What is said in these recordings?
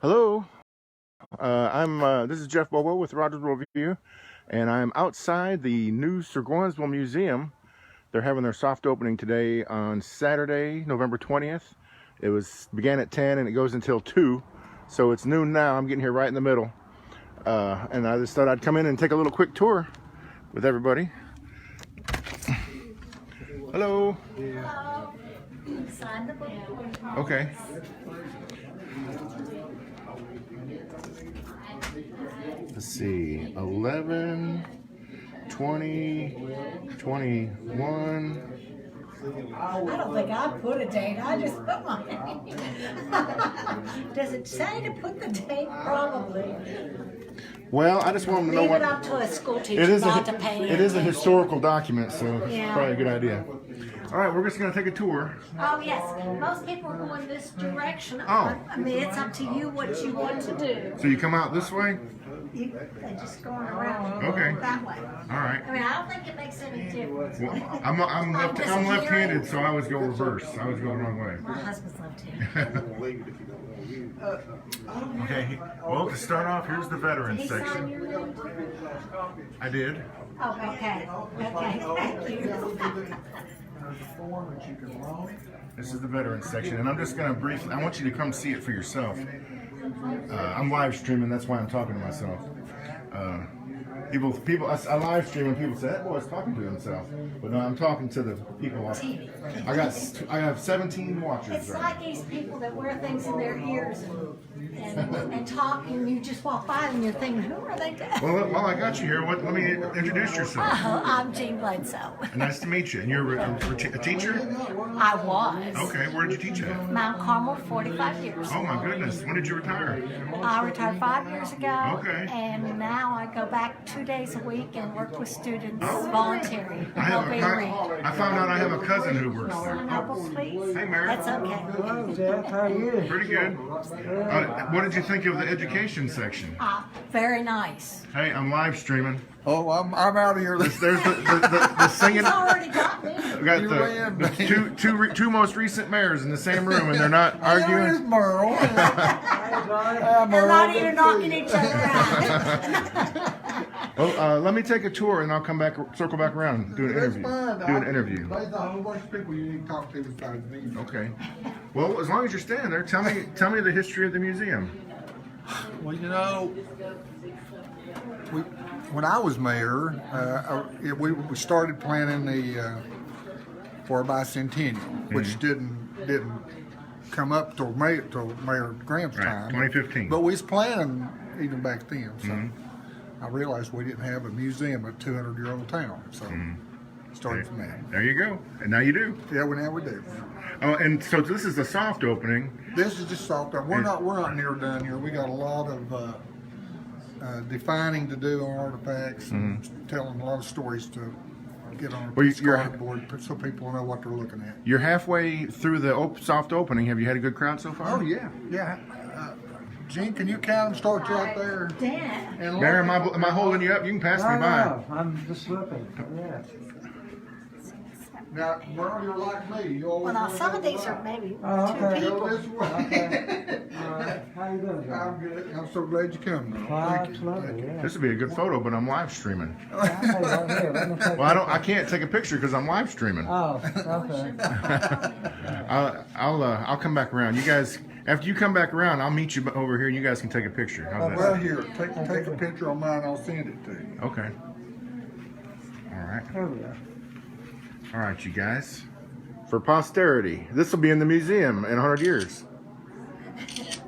Hello, this is Jeff Bobo with Rogers Review, and I'm outside the new Surgoinsville Museum. They're having their soft opening today on Saturday, November 20th. It began at 10 and it goes until 2, so it's noon now. I'm getting here right in the middle, and I just thought I'd come in and take a little quick tour with everybody. Hello. Hello. Sign the book. Okay. Let's see, 11, 20, 21. I don't think I put a date. I just put my name. Does it say to put the date? Probably. Well, I just want them to know Leave what it up to a school teacher not to pay it is a historical document, so Yeah. it's probably a good idea. All right, we're just going to take a tour. Oh yes, most people go in this direction. Oh. I mean, it's up to you what you want to do. So you come out this way? They just going around Okay. that way. All right. I mean, I don't think it makes any difference. Well, I'm left-handed, so I always go reverse. I always go the wrong way. My husband's left-handed. Okay. Well, to start off, here's the veterans He signed section. your name too? I did. Oh, okay. Okay, thank you. This is the veterans section, and I'm just going to briefly. I want you to come see it for yourself. I'm live streaming, that's why I'm talking to myself. I live stream and people say that boy's talking to himself, but no, I'm talking to the people. I have 17 watchers. It's like these people that wear things in their ears and talk, and you just walk by and you're thinking, who are they? Well, while I got you here, let me introduce yourself. I'm Jean Bledsoe. Nice to meet you. And you're a teacher? I was. Okay, where did you teach at? Mount Carmel, 45 years. Oh my goodness, when did you retire? I retired 5 years ago. Okay. And now I go back 2 days a week and work with students volunteering. I found out I have a cousin who works there. Oh, please. Hey, Mary. That's okay. Hello, Jeff. How are you? Pretty good. What did you think of the education section? Very nice. Hey, I'm live streaming. Oh, I'm out of here. There's the singing. It's already got me. We got the two most recent mayors in the same room, and they're not arguing. There's Merle. They're not even knocking each other out. Well, let me take a tour, and I'll come back, circle back around, and do an interview. Do an interview. There's a whole bunch of people you need to talk to besides me. Okay. Well, as long as you're standing there, tell me the history of the museum. Well, you know, when I was mayor, we started planning for our bicentennial, which didn't come up till Mayor Graham's time. 2015. But we was planning even back then. So I realized we didn't have a museum in a 200-year-old town. So started from that. There you go. And now you do. Yeah, now we do. Oh, and so this is the soft opening. This is just soft. We're not near done here. We got a lot of defining to do on artifacts, and telling a lot of stories to get on a cardboard so people know what they're looking at. You're halfway through the soft opening. Have you had a good crowd so far? Oh yeah. Gene, can you count them? Start you out there. Dan. And Mary, am I holding you up? You can pass me by. No, I'm just looking. Yeah. Now, Merle, you're like me. You always Well, now wanna some go of these right. are maybe Oh, two okay. Go people. this way. Okay. All right. How you doing, John? I'm good. I'm so glad you come. Merle. Wow, Thank that's you. lovely, yeah. This would be a good photo, but I'm live streaming. I'll take it right here. Let me take Well, I can't take a picture because I'm live streaming. Oh, okay. I'll come back around. You guys, after you come back around, I'll meet you over here and you guys can take a picture. How's that? Well, here, take a picture on mine. I'll send it to you. Okay. All right. There we go. All right, you guys. For posterity, this will be in the museum in 100 years.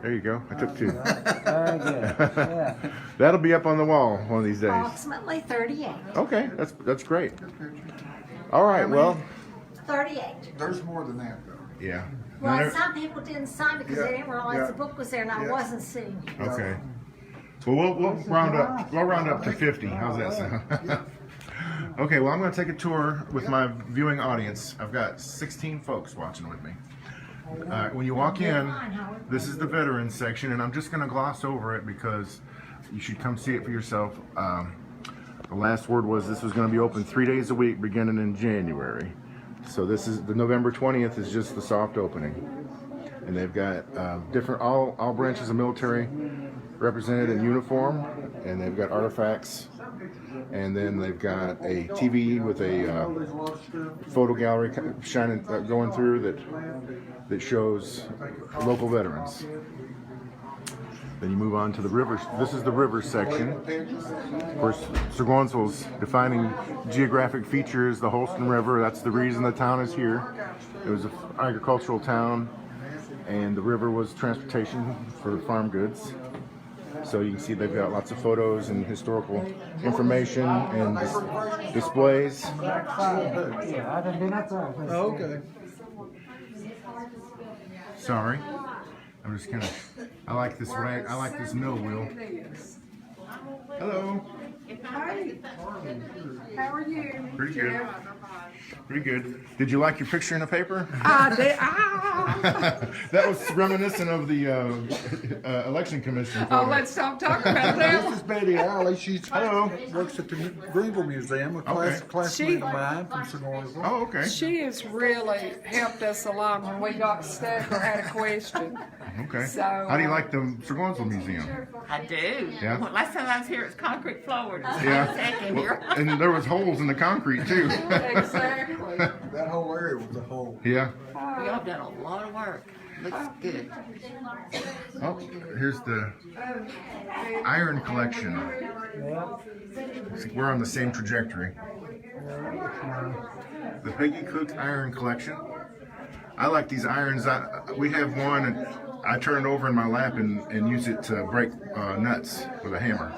There you go. I took two. Very good. Yeah. That'll be up on the wall one of these days. Approximately 38. Okay, that's great. All right, well, 38. There's more than that, though. yeah. Well, No, some people didn't sign because they didn't realize the book was there and I wasn't seeing it. okay. Well, we'll round up. We'll round up to 50. How's that sound? Okay. Well, I'm going to take a tour with my viewing audience. I've got 16 folks watching with me. When you walk in, this is the veterans section, and I'm just going to gloss over it because you should come see it for yourself. The last word was this was going to be open 3 days a week beginning in January. So this is the November 20th is just the soft opening. and they've got different all branches of military represented in uniform, and they've got artifacts, and then they've got a TV with a photo gallery shining going through that shows local veterans. Then you move on to the rivers. This is the rivers section. Of course, Surgoinsville's defining geographic features, the Holston River. That's the reason the town is here. It was an agricultural town, and the river was transportation for farm goods. So you can see they've got lots of photos and historical information and displays. Okay. Sorry. I'm just kind of, I like this mill wheel. Hello. Hi. How are you? Pretty good. Pretty good. Did you like your picture in the paper? I did. Ah. That was reminiscent of the election commission. Oh, let's stop talking about that. This is Betty Alley. She's Hello. works at the Greenville Museum, a classmate of mine from Surgoinsville. Oh, okay. She has really helped us along when we got stuck or had a question. Okay. So, How do you like the Surgoinsville Museum? I do. Yeah? Well, last time I was here, it was concrete floored. Yeah. Second here. And there was holes in the concrete too. Exactly. That whole area was a whole. Yeah. We all done a lot of work. Looks good. Oh, here's the iron collection. We're on the same trajectory. The Peggy Cooked iron collection. I like these irons. We have one, and I turn it over in my lap and use it to break nuts with a hammer.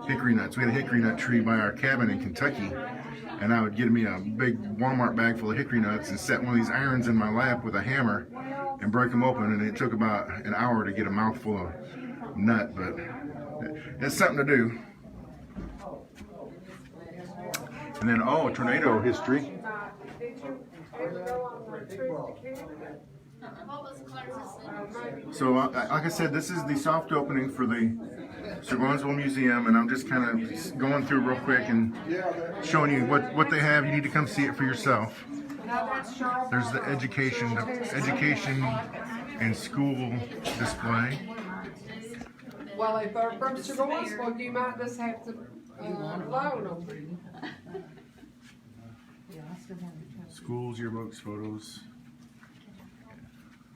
Hickory nuts. We had a hickory nut tree by our cabin in Kentucky, and I would get me a big Walmart bag full of hickory nuts and set one of these irons in my lap with a hammer and break them open, and it took about an hour to get a mouthful of nut, but it's something to do. And then, tornado history. So, like I said, this is the soft opening for the Surgoinsville Museum, and I'm just kind of going through real quick and showing you what they have. You need to come see it for yourself. There's the education and school display. Well, if they're from Surgoinsville, you might just have to loan them. Schools, yearbooks, photos.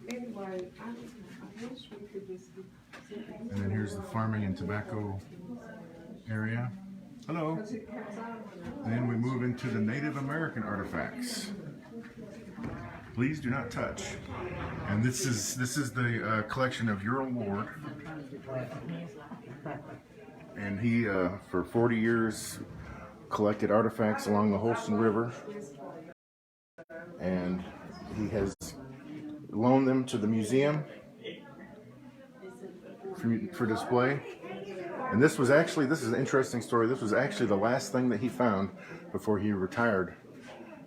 Anyway, I wish we could just. And then here's the farming and tobacco area. Hello. And then we move into the Native American artifacts. Please do not touch. And this is the collection of Ural Ward. And he, for 40 years, collected artifacts along the Holston River. And he has loaned them to the museum for display. And this is an interesting story. This was actually the last thing that he found before he retired.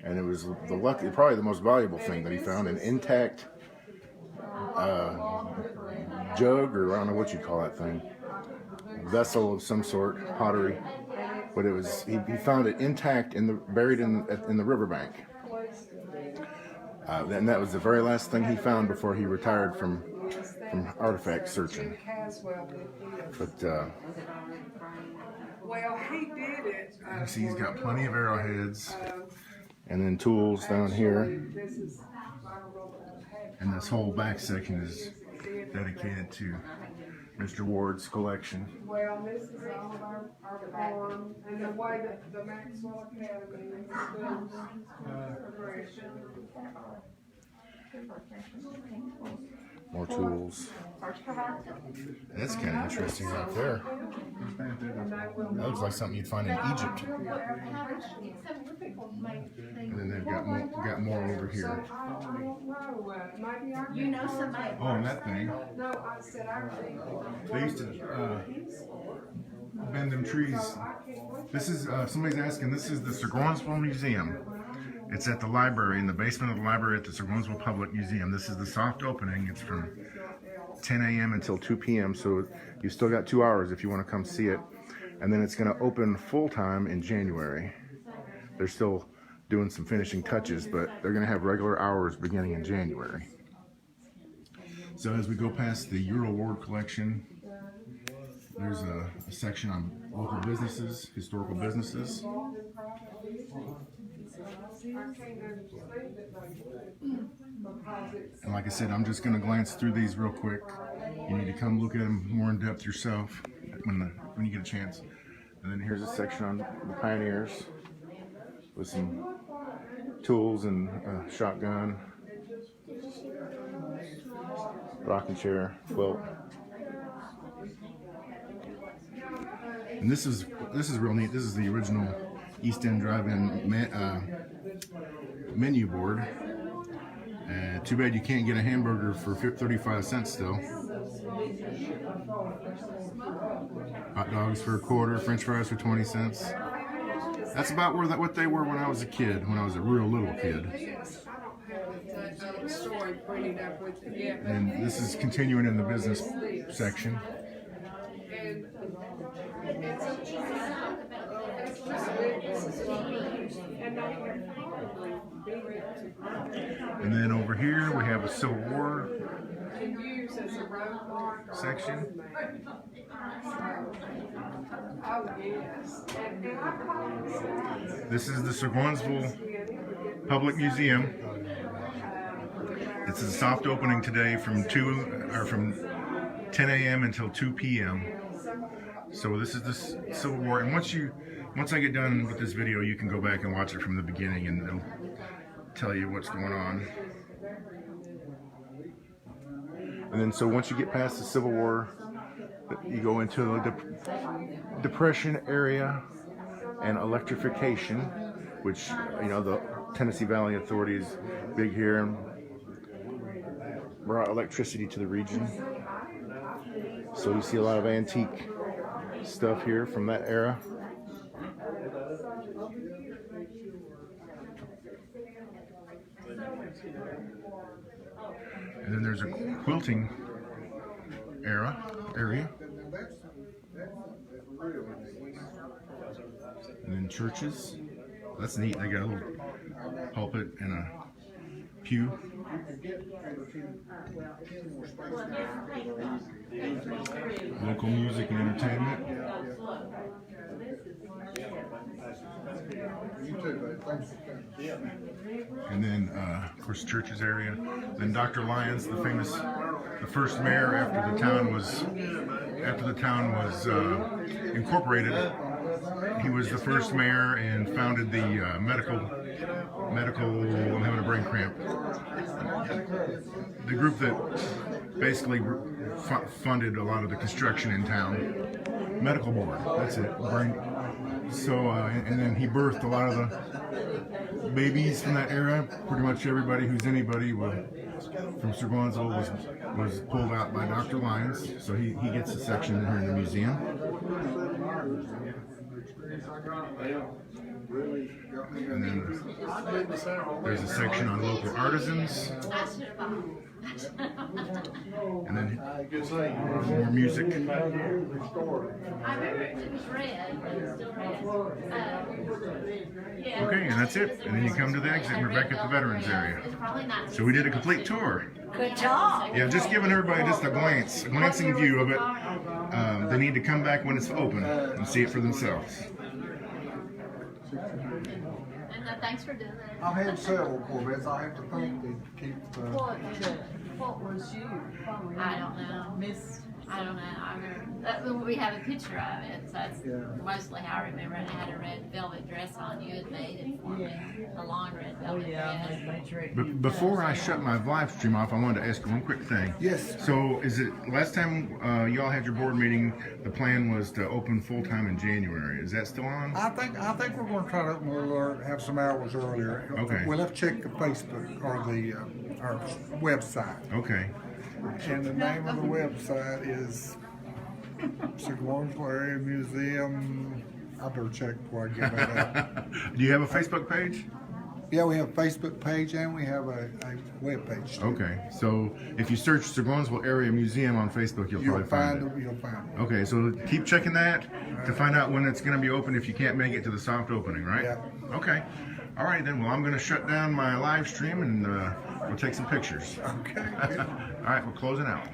And it was probably the most valuable thing that he found, an intact jug, or I don't know what you call that thing, vessel of some sort, pottery. But it was he found it intact buried in the riverbank. And that was the very last thing he found before he retired from artifact searching. But Well, he did it. you see, he's got plenty of arrowheads, and then tools down here. This is. And this whole back section is dedicated to Mr. Ward's collection. Well, this is all of our farm and the way that the Maxwell Academy is progression. More tools. That's kind of interesting right there. That looks like something you'd find in Egypt. And then they've got more over here. You know somebody. Oh, and that thing. No, I said I They used to bend them trees. This is, somebody's asking, this is the Surgoinsville Museum. It's at the library, in the basement of the library at the Surgoinsville Public Museum. This is the soft opening. It's from 10 a.m. until 2 p.m. So you still got 2 hours if you want to come see it. And then it's going to open full time in January. They're still doing some finishing touches, but they're going to have regular hours beginning in January. So as we go past the Euro Award collection, there's a section on local businesses, historical businesses. And like I said, I'm just going to glance through these real quick. You need to come look at them more in depth yourself when you get a chance. And then here's a section on the pioneers with some tools and a shotgun, rocking chair, quilt. And this is real neat. This is the original East End Drive-In menu board. Too bad you can't get a hamburger for 35 cents still. Hot dogs for $0.25, French fries for 20 cents. That's about what they were when I was a kid, when I was a real little kid. Yes, I don't have the story printed up with it yet. And this is continuing in the business section. And it's a And then over here we have a Civil War section. Oh, yes. This is the Surgoinsville Public Museum. It's a soft opening today from 10 a.m. until 2 p.m. So this is the Civil War, and once I get done with this video, you can go back and watch it from the beginning, and it'll tell you what's going on. And then so once you get past the Civil War, you go into the Depression era and electrification, which, you know, the Tennessee Valley authorities big here and brought electricity to the region. So you see a lot of antique stuff here from that era. And then there's a quilting area. And then churches. That's neat. They got a little pulpit and a pew. Local music and entertainment. And then, of course, churches area. Then Dr. Lyons, the first mayor after the town was incorporated. He was the first mayor and founded the medical. I'm having a brain cramp. The group that basically funded a lot of the construction in town. Medical board. That's it. So, and then he birthed a lot of the babies from that era. Pretty much everybody who's anybody from Surgoinsville was pulled out by Dr. Lyons. So he gets a section in here in the museum. And then there's a section on local artisans. And then more music. I remember it was red, but it's still red. Yeah. Okay, and that's it. And then you come to the exit, and we're back at the veterans area. So we did a complete tour. Good job. Yeah, just giving everybody just a glancing view of it. They need to come back when it's open and see it for themselves. And thanks for doing that. I've had several Corvettes. I have to think to keep. What was you? I don't know. I don't know. I remember we have a picture of it, so that's mostly how I remember it. I had a red velvet dress on. You had made it for me, a long red velvet dress. But before I shut my live stream off, I wanted to ask you one quick thing. Yes. So, is it last time y'all had your board meeting? The plan was to open full time in January. Is that still on? I think we're going to try to open a little, have some hours earlier. Okay. We'll have to check the Facebook or the our website. Okay. And the name of the website is Surgoinsville Area Museum. I better check before I give that out. Do you have a Facebook page? Yeah, we have a Facebook page and we have a web page too. Okay, so if you search Surgoinsville Area Museum on Facebook, you'll probably find it. You'll find it. Okay, so keep checking that to find out when it's going to be open if you can't make it to the soft opening, right? Yeah. Okay. All right, then. Well, I'm going to shut down my live stream and we'll take some pictures. Okay. All right, we're closing out.